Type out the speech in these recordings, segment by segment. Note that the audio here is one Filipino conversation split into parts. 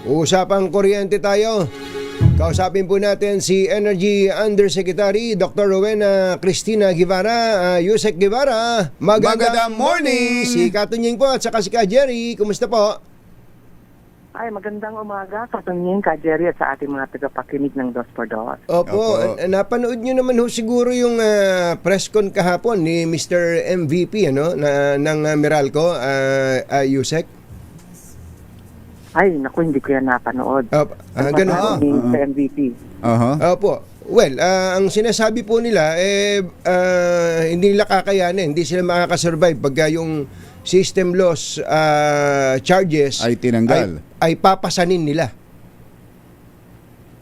Usapang kuryente tayo. Kausapin po natin si Energy Undersecretary Dr. Rowena Cristina Guevara. Yusek Guevara, magandang morning! Si Katunying po at saka si Ka Jerry. Kumusta po? Ay, magandang umaga, Katunying, Ka Jerry at sa ating mga tagapakinig ng Dos por Dos. Opo. Napanood nyo naman ho siguro yung press con kahapon ni Mr. MVP ng Meralco, Yusek. Ay, naku, hindi ko yan napanood. Gano'n. Sa MVP. Opo. Well, ang sinasabi po nila, hindi nila kakayanin, hindi sila makakasurvive pagka yung system loss charges ay tinanggal. Ay papasanin nila.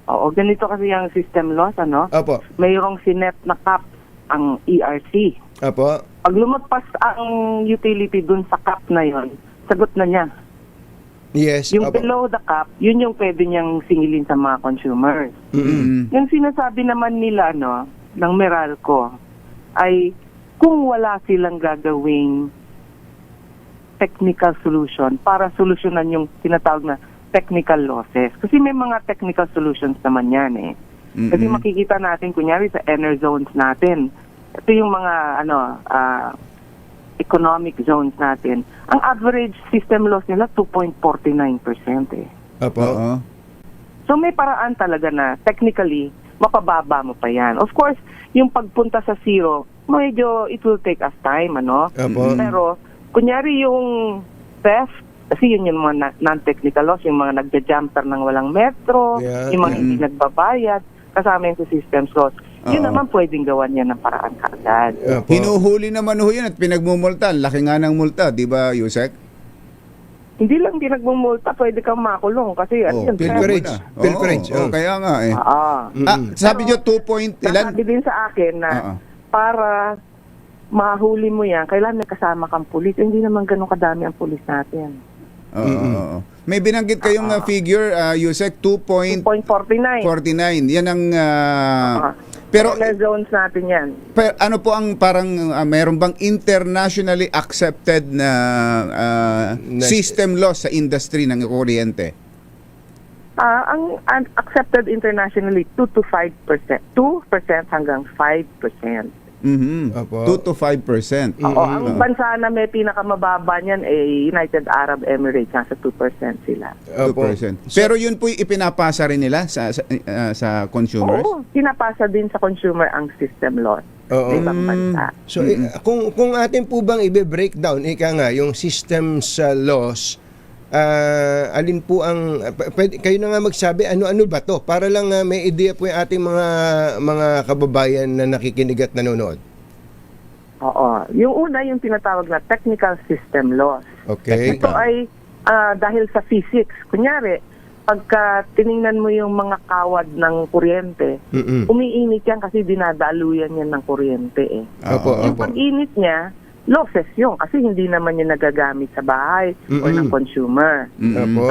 Oo, ganito kasi yung system loss, Opo. Mayroong sinet na cap ang ERC. Opo. Pag lumagpas ang utility dun sa cap na yon, sagot na niya. Yes. Yung opo. below the cap, yun yung pwede niyang singilin sa mga consumers. Mm-hmm. Yung sinasabi naman nila, ng Meralco, ay kung wala silang gagawing technical solution para solusyonan yung tinatawag na technical losses. Kasi may mga technical solutions naman yan eh. Kasi makikita natin, kunyari sa Enerzones natin, ito yung mga economic zones natin. Ang average system loss nila 2.49% eh. Opo. So may paraan talaga na technically mapababa mo pa yan. Of course, yung pagpunta sa zero, medyo it will take us time, Opo. Pero kunyari yung theft, kasi yun yung mga non-technical loss, yung mga nagja-jumper ng walang metro, yung mga hindi nagbabayad, kasama yung sa systems loss. Yun naman pwedeng gawan yan ng paraan kaagad. Hinuhuli naman ho yan at pinagmumultan. Laki nga ng multa, di ba, Yusek? Hindi lang pinagmumulta, pwede kang makulong kasi Pilferage. Kaya nga eh. Sabi nyo 2 point ilan? Sabi din sa akin na para mahuli mo yan, kailangan may kasama kang pulis. Hindi naman ganun kadami ang pulis natin. May binanggit kayong figure, Yusek, 2.49. 2.49. Yan ang... pero zones natin yan. Pero ano po ang parang mayroon bang internationally accepted na system loss sa industry ng kuryente? Ang accepted internationally 2 to 5%. 2% hanggang 5%. 2 to 5%. Oo, ang bansa na may pinakamababa niyan ay United Arab Emirates, nasa 2% sila. 2%. Pero yun po ipinapasa rin nila sa consumers? Oo, pinapasa din sa consumer ang system loss sa ibang bansa. So, kung atin po bang i-breakdown, yung systems loss, alin po ang kayo na nga magsabi ano ba to para lang may idea po yung ating mga kababayan na nakikinig at nanonood. Oo, yung una yung tinatawag na technical system loss. Okay. Ito ay dahil sa physics. Kunyari, pagka tiningnan mo yung mga kawad ng kuryente, umiinit yan kasi dinadaluyan yan ng kuryente eh. Yung pag-init niya, losses yun kasi hindi naman yung nagagamit sa bahay o ng consumer.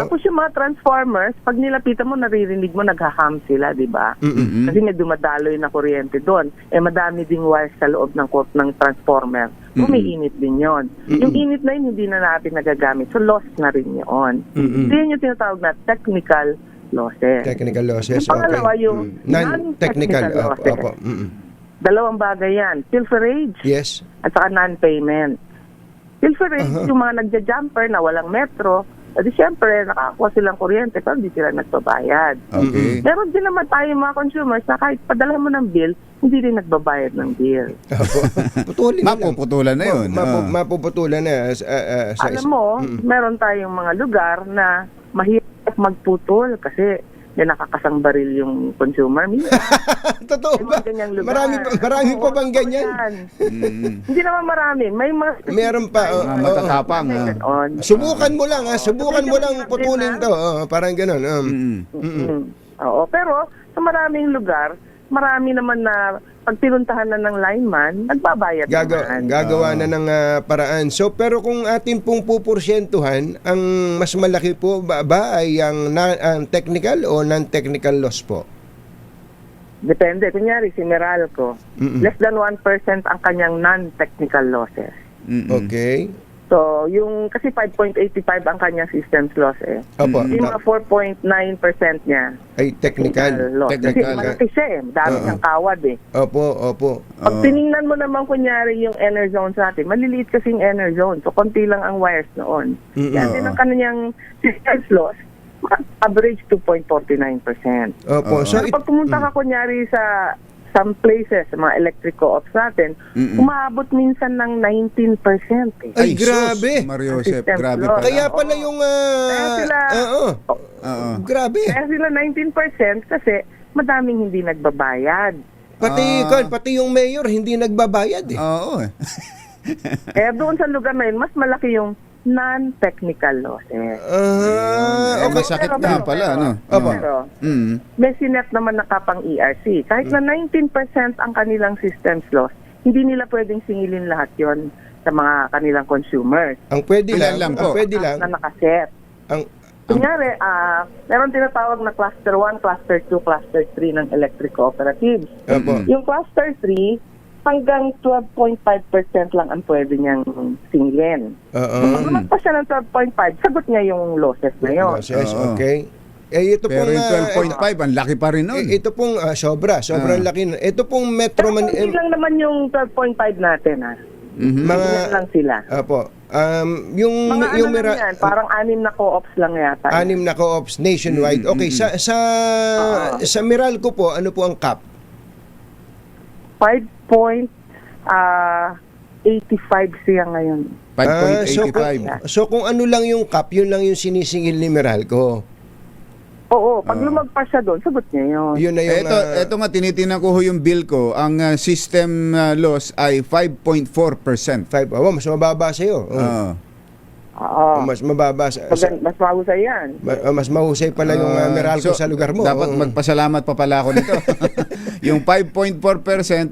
Tapos yung mga transformers, pag nilapitan mo, naririnig mo, naghaham sila, di ba? Kasi may dumadaloy na kuryente doon. Madami ding wires sa loob ng transformer. Umiinit din yon. Yung init na yun, hindi na natin nagagamit. So, loss na rin yun. So, yun yung tinatawag na technical losses. Technical losses, yung pangalawa, yung non-technical losses. Dalawang bagay yan. Pilferage. Yes. At saka non-payment. Pilferage, yung mga nagja-jumper na walang metro, di siyempre, nakakuha silang kuryente pero hindi sila nagbabayad. Meron din naman tayo mga consumers na kahit padala mo ng bill, hindi rin nagbabayad ng bill. Mapuputulan na yun. Mapuputulan na. Alam mo, meron tayong mga lugar na mahirap magputol kasi may nakakasang baril yung consumer. Totoo ba? Marami pa bang ganyan? Hindi naman marami. Meron pa. Matatapang. Subukan mo lang, subukan mo lang putulin to. Parang gano'n. Oo, pero sa maraming lugar, marami naman na pag pinuntahan na ng lineman, nagbabayad naman. Gagawa na ng paraan. So, pero kung atin pong pupursyentuhan, ang mas malaki po ba ay ang technical o non-technical loss po? Depende. Kunyari, si Meralco, less than 1% ang kanyang non-technical losses. Okay. So, yung kasi 5.85 ang kanyang systems loss eh. Opo. Yung mga 4.9% niya, Ay, technical. loss. Technical. Kasi malaki siya eh. Dami siyang kawad eh. Opo. Pag tiningnan mo naman kunyari yung enerzones natin, maliliit kasing enerzone. So, konti lang ang wires noon. Yan din ang kanyang systems loss, average 2.49%. Opo. So, Pero pag pumunta ka kunyari sa some places, sa mga electric co-ops natin, umaabot minsan ng 19%. Eh. Ay, grabe. Mario Joseph, System grabe loss. pala. kaya pala yung... Kaya sila- Oo. Grabe. Kaya sila 19% kasi madaming hindi nagbabayad. Pati yung mayor hindi nagbabayad eh. Oo. Kaya doon sa lugar na yun, mas malaki yung non-technical losses. May sakit Pero- nga pero- pala, no? Pero, Mm. may sinet naman na kapang ERC. Kahit na 19% ang kanilang systems loss, hindi nila pwedeng singilin lahat yon sa mga kanilang consumers. Ang pwede Ilan lang, lang ang po? pwede lang, Na nakaset. ang Kunyari, meron tinatawag na Cluster 1, Cluster 2, Cluster 3 ng electric cooperatives. Opo. Yung Cluster 3, hanggang 12.5% lang ang pwede niyang singilin. Pag lumagpas siya ng 12.5, sagot niya yung losses na yun. Losses, Oo. okay. Ito Pero pong yung 12.5, ang laki pa rin nun. ito pong sobrang laki. Ito pong Metro Pero konti lang naman yung 12.5 natin, mga Ilan lang sila. Opo. Yung Mga yung ano lang yan, parang 6 na co-ops lang yata. 6 na co-ops nationwide. Okay, sa Meralco po, ano po ang cap? 5.85 siya ngayon. 5.85. So kung ano lang yung cap, yun lang yung sinisingil ni Meralco. Oo, pag lumagpas siya doon, sagot niya yun. Yun na yung Ito nga, tinitinan ko ho yung bill ko. Ang system loss ay 5.4%. 5. Mas mababa sa iyo. Oo. Oo. Mas mababa sa, Mas mahusay yan. mas mahusay pala yung Meralco sa lugar mo. Dapat magpasalamat pa pala ako nito. Yung 5.4%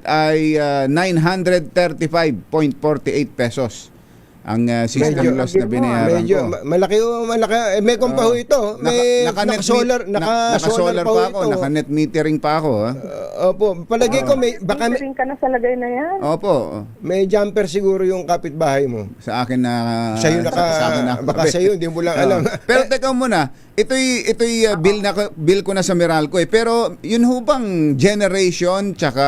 ay 935.48 pesos. Ang system loss na binayaran medyo ko. malaki. May kumpaho ito. May Naka-solar naka-solar pa ako, ito. naka-net metering pa ako. Opo, palagi ko baka Rin ka na sa lagay na yan. Opo, may jumper siguro yung kapitbahay mo. sa akin na Sa'yo sa akin na baka sa'yo, hindi mo lang alam. Pero teka muna, ito'y bill ko na sa Meralco eh. Pero yun ho bang generation tsaka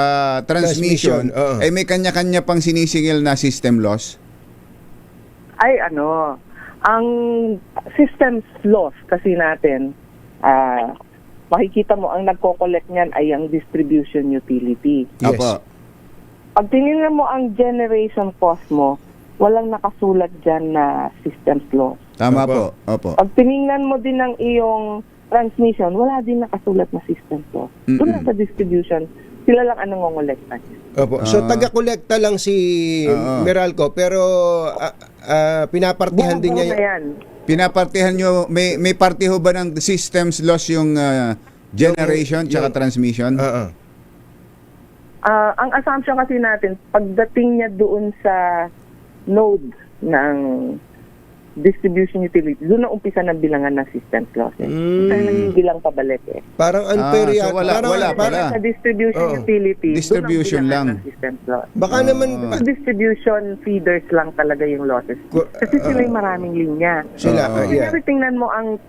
transmission, Transmission, oo. ay may kanya-kanya pang sinisingil na system loss? Ay ang systems loss kasi natin, makikita mo ang nagko-collect niyan ay ang distribution utility. Yes. Opo. Pag tinignan mo ang generation cost mo, walang nakasulat dyan na systems loss. Tama Opo. po. Opo. Pag tinignan mo din ang iyong transmission, wala din nakasulat na systems loss. Doon na sa distribution, sila lang ang nangongolekta. Opo. So taga-kolekta lang si Meralco pero pinapartihan din niya na yan. Pinapartihan nyo, may party ho ba ng systems loss yung generation tsaka transmission? Ang assumption kasi natin, pagdating niya doon sa node ng distribution utility, doon na umpisa ng bilangan ng systems losses. Kaya nagbilang pabalik eh. Parang unfair so yata. wala Parang pala. Sa distribution utility, Distribution doon ang lang. bilangan ng systems loss. Baka naman Sa distribution feeders lang talaga yung losses. Kasi sila yung maraming linya. sila. Kaya tingnan mo ang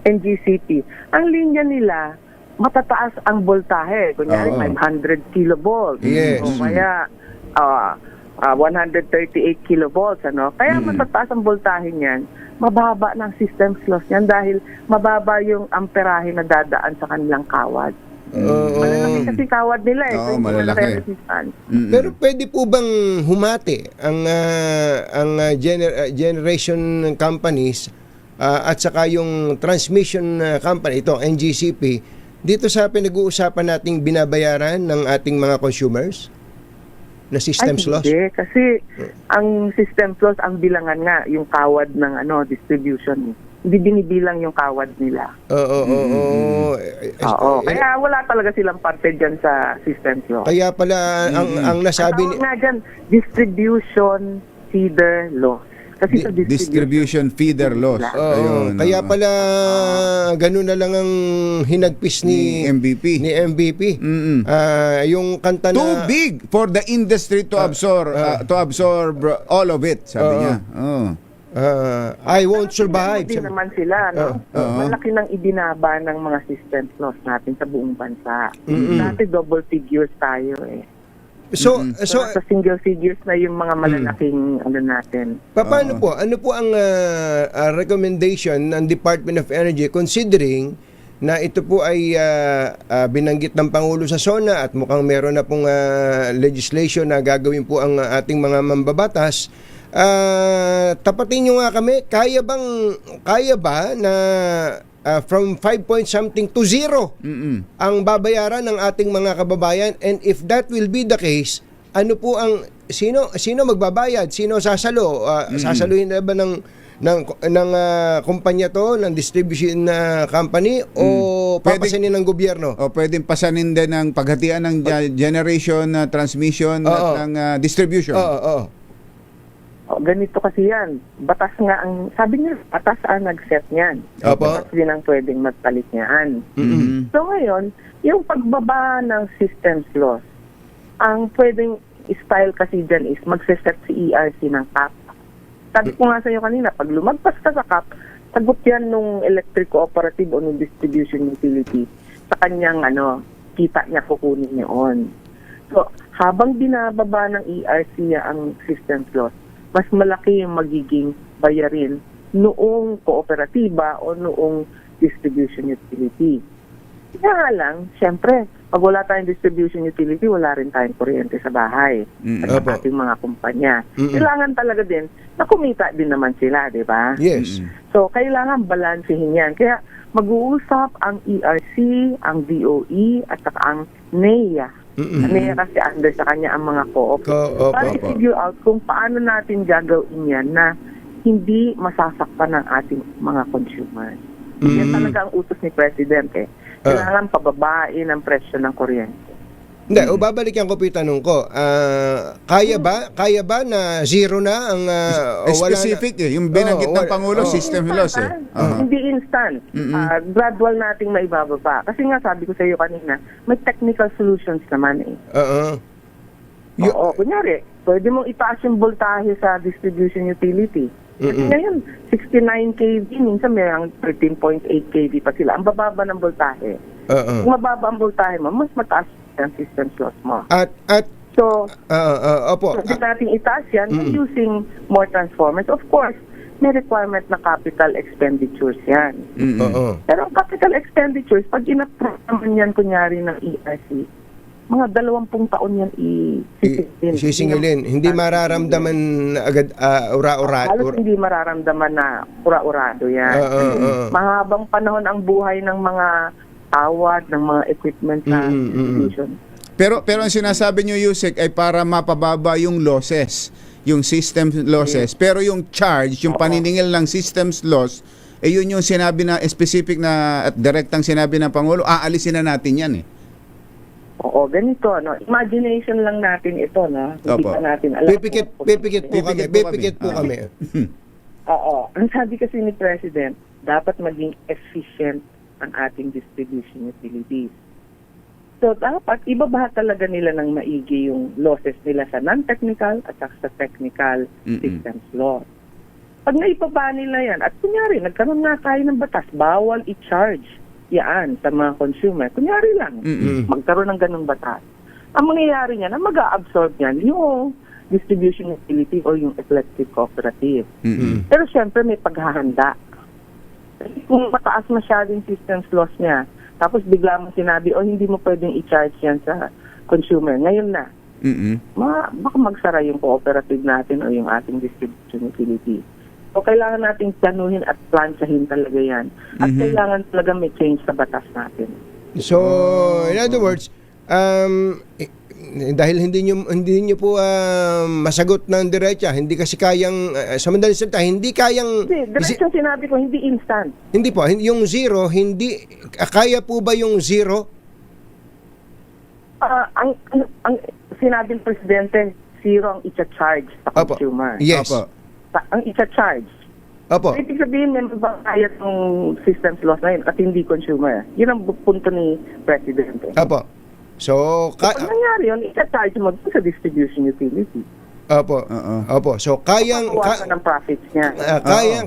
NGCP. Ang linya nila, matataas ang voltahe. Kunyari, Oo. 500 kilovolts. Yes. O kaya, 138 kilovolts. Kaya matataas ang voltahe niyan. Mababa ng systems loss niyan dahil mababa yung amperahe na dadaan sa kanilang kawad. Malalaki kasi kawad nila eh. Oo, So, hindi malalaki. nila resistance. Pero pwede po bang humati ang generation companies at saka yung transmission company, ito NGCP, dito sa pinag-uusapan nating binabayaran ng ating mga consumers na systems loss? Hindi, kasi ang systems loss, ang bilangan nga, yung kawad ng distribution. Hindi binibilang yung kawad nila. Oo. Kaya wala talaga silang parte dyan sa systems loss. Kaya pala ang nasabi Tawag nga dyan, distribution feeder loss. Kasi sa Distribution feeder loss. Ayun, kaya pala ganun na lang ang hinagpis ni MVP. Yung kanta na Too big for the industry to absorb all of it, sabi niya. I won't survive. Hindi naman sila, no? Malaki nang ibinaba ng mga systems loss natin sa buong bansa. Dati double figures tayo eh. So Sa single figures na yung mga malalaking ano natin. paano po? Ano po ang recommendation ng Department of Energy considering na ito po ay binanggit ng Pangulo sa SONA at mukhang meron na pong legislation na gagawin po ang ating mga mambabatas. Tapatin nyo nga kami, kaya ba na from 5 point something to 0 ang babayaran ng ating mga kababayan? And if that will be the case, ano po ang sino magbabayad? Sino sasalo? Sasaluhin na ba ng kumpanya to, ng distribution company o papasanin ng gobyerno? O pwedeng pasanin din ng paghatian ng generation, transmission at ng distribution. Ganito kasi yan. Batas nga ang, sabi niya, batas ang nag-set niyan. Opo. Batas din ang pwedeng magpalit niyan. So ngayon, yung pagbaba ng systems loss, ang pwedeng style kasi dyan is magsiset si ERC ng cap. Sabi ko nga sa iyo kanina, pag lumagpas ka sa cap, sagot yan nung electric cooperative o nung distribution utility sa kanyang kita niya kukunin yun. So, habang binababa ng ERC ang systems loss, mas malaki yung magiging bayarin noong kooperatiba o noong distribution utility. Kaya lang, syempre, pag wala tayong distribution utility, wala rin tayong kuryente sa bahay at sa ating mga kumpanya. Kailangan talaga din na kumita din naman sila, di ba? Yes. So, kailangan balansehin yan. Kaya mag-uusap ang ERC, ang DOE, at saka ang NEA. NEA kasi under sa kanya ang mga co-op. Para i-figure out kung paano natin gagawin yan na hindi masasakpan ng ating mga consumers. Yan talaga ang utos ni President eh. Kailangan pababain ang presyo ng kuryente. Hindi, babalikan ko po yung tanong ko. Kaya ba na zero na ang Specific wala na, yung binanggit ng Pangulo, system loss eh. Hindi instant. Gradual nating maibababa. Kasi nga sabi ko sa iyo kanina, may technical solutions naman eh. Oo, kunyari, pwede mong itaas yung voltahe sa distribution utility. Kasi ngayon, 69 kV, minsan may 13.8 kV pa sila. Ang bababa ng voltahe. Kung mababa ang voltahe mo, mas mataas ang system loss mo. So, pwede natin itaas yan using more transformers. Of course, may requirement na capital expenditures yan. Pero ang capital expenditures, pag in-approve naman yan, kunyari ng ERC, mga 20 taon yan sisingilin. Hindi mararamdaman agad ura-urado. Halos hindi mararamdaman na ura-urado yan. Mahabang panahon ang buhay ng mga tawad, ng mga equipment sa distribution. Pero ang sinasabi niyo, Yusek, ay para mapababa yung losses, yung system losses. Pero yung charge, yung paniningil ng systems loss, yun yung sinabi na specific na at direktang sinabi ng Pangulo, aalisin na natin yan eh. Oo, ganito, imagination lang natin ito, hindi pa natin alam. Pipikit po kami. Oo. Ang sabi kasi ni President, dapat maging efficient ang ating distribution utilities. So, dapat ibaba talaga nila ng maigi yung losses nila sa non-technical at sa technical systems loss. Pag naibaba nila yan, at kunyari, nagkaroon nga tayo ng batas, bawal i-charge yan sa mga consumer. Kunyari lang, magkaroon ng ganung batas. Ang mangyayari niya na mag-a-absorb yan yung distribution utility o yung electric cooperative. Pero syempre may paghahanda. Kung mataas masyadong systems loss niya, tapos bigla mo sinabi, hindi mo pwedeng i-charge yan sa consumer. Ngayon na, baka magsara yung cooperative natin o yung ating distribution utility. So, kailangan nating planuhin at plansahin talaga yan. At kailangan talaga may change sa batas natin. So, in other words, dahil hindi niyo po masagot ng diretsa, hindi kasi kayang, sa madaling salita, hindi kayang... Diretsa sinabi ko, hindi instant. Hindi po, yung zero, hindi, kaya po ba yung zero? Ang sinabi ng Presidente, zero ang i-charge sa consumer. Yes. Ang i-charge. Opo. Ibig sabihin, may mabakayat ng systems loss na yun at hindi consumer. Yun ang punto ni Presidente. Opo. So, pag nangyari yun, i-charge mo sa distribution utility. Opo. Oo. Opo. So kayang Papawasan ng profits niya.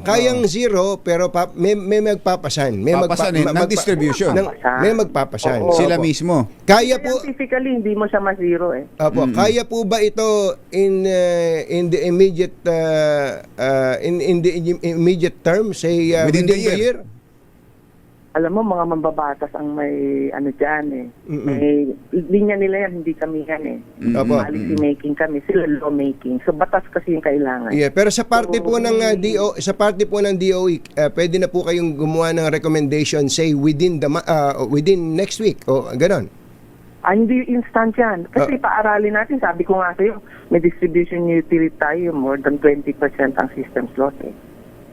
kayang zero pero may magpapasan. Papasanin ng distribution. May magpapasan. Oo. Sila Opo. mismo. Kaya po Scientifically, hindi mo siya ma-zero eh. Opo, kaya po ba ito in the immediate in the immediate term, say Within the year? Alam mo, mga mambabatas ang may ano dyan eh. May linya nila yan, hindi kami yan eh. Opo. Policy making kami, sila law making. So batas kasi yung kailangan. Yeah, pero sa parte po ng DOE, pwede na po kayong gumawa ng recommendation say within within next week o ganon. Hindi instant yan. Kasi paaralin natin, sabi ko nga sa'yo, may distribution utility tayo, more than 20% ang systems loss eh.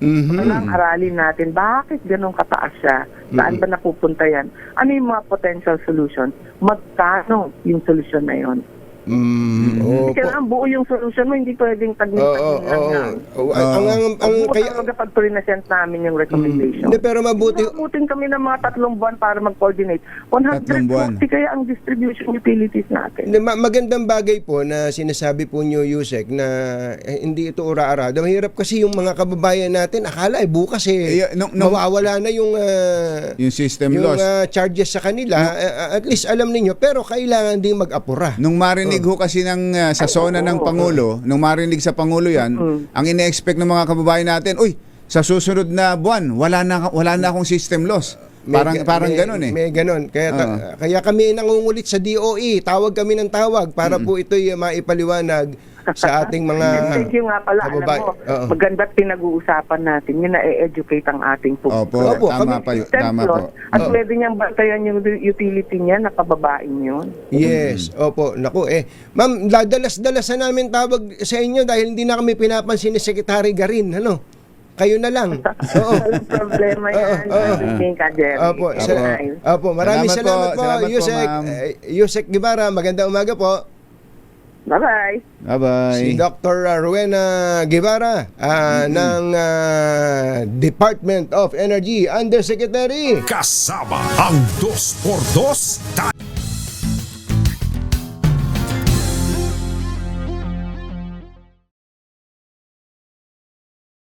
Kailangan aralin natin, bakit ganun kataas siya? Saan ba napupunta yan? Ano yung mga potential solution? Magkano yung solution na yon? Opo. Kailangan buo yung solution mo, hindi pwedeng tagmin-tagmin lang yan. Ang Kaya pag present namin yung recommendation. Hindi, pero mabuti Mabuting kami ng mga 3 buwan para mag-coordinate. 3 buwan. 140 kaya ang distribution utilities natin. Hindi, magandang bagay po na sinasabi po niyo, Yusek, na hindi ito ura-arada. Mahirap kasi yung mga kababayan natin, akala bukas mawawala na yung system yung loss. charges sa kanila. At least alam niyo, pero kailangan ding mag-apura. Nung marinig ho kasi sa zona ng Pangulo, nung marinig sa Pangulo yan, ang ine-expect ng mga kababayan natin, uy, sa susunod na buwan, wala na akong system loss. Parang ganun eh. May ganun. Kaya kami nangungulit sa DOE. Tawag kami ng tawag para po ito'y maipaliwanag sa ating mga Thank you nga pala. Alam mo, maganda't pinag-uusapan natin. Yun na-educate ang ating publiko. Opo, tama po. At pwede niyang bantayan yung utility niya, nakababain yun. Yes, opo. Naku ma'am, dalas-dalasan namin tawag sa inyo dahil hindi na kami pinapansin ni Secretary Garin. Ano? Kayo na lang. Oo. Walang problema yan. Everything ka, Jerry. Opo, maraming salamat po, Salamat po, Yusek. ma'am. Yusek Guevara, magandang umaga po. Bye-bye. Bye-bye. Si Dr. Rowena Guevara ng Department of Energy Undersecretary. Kasama ang 2x2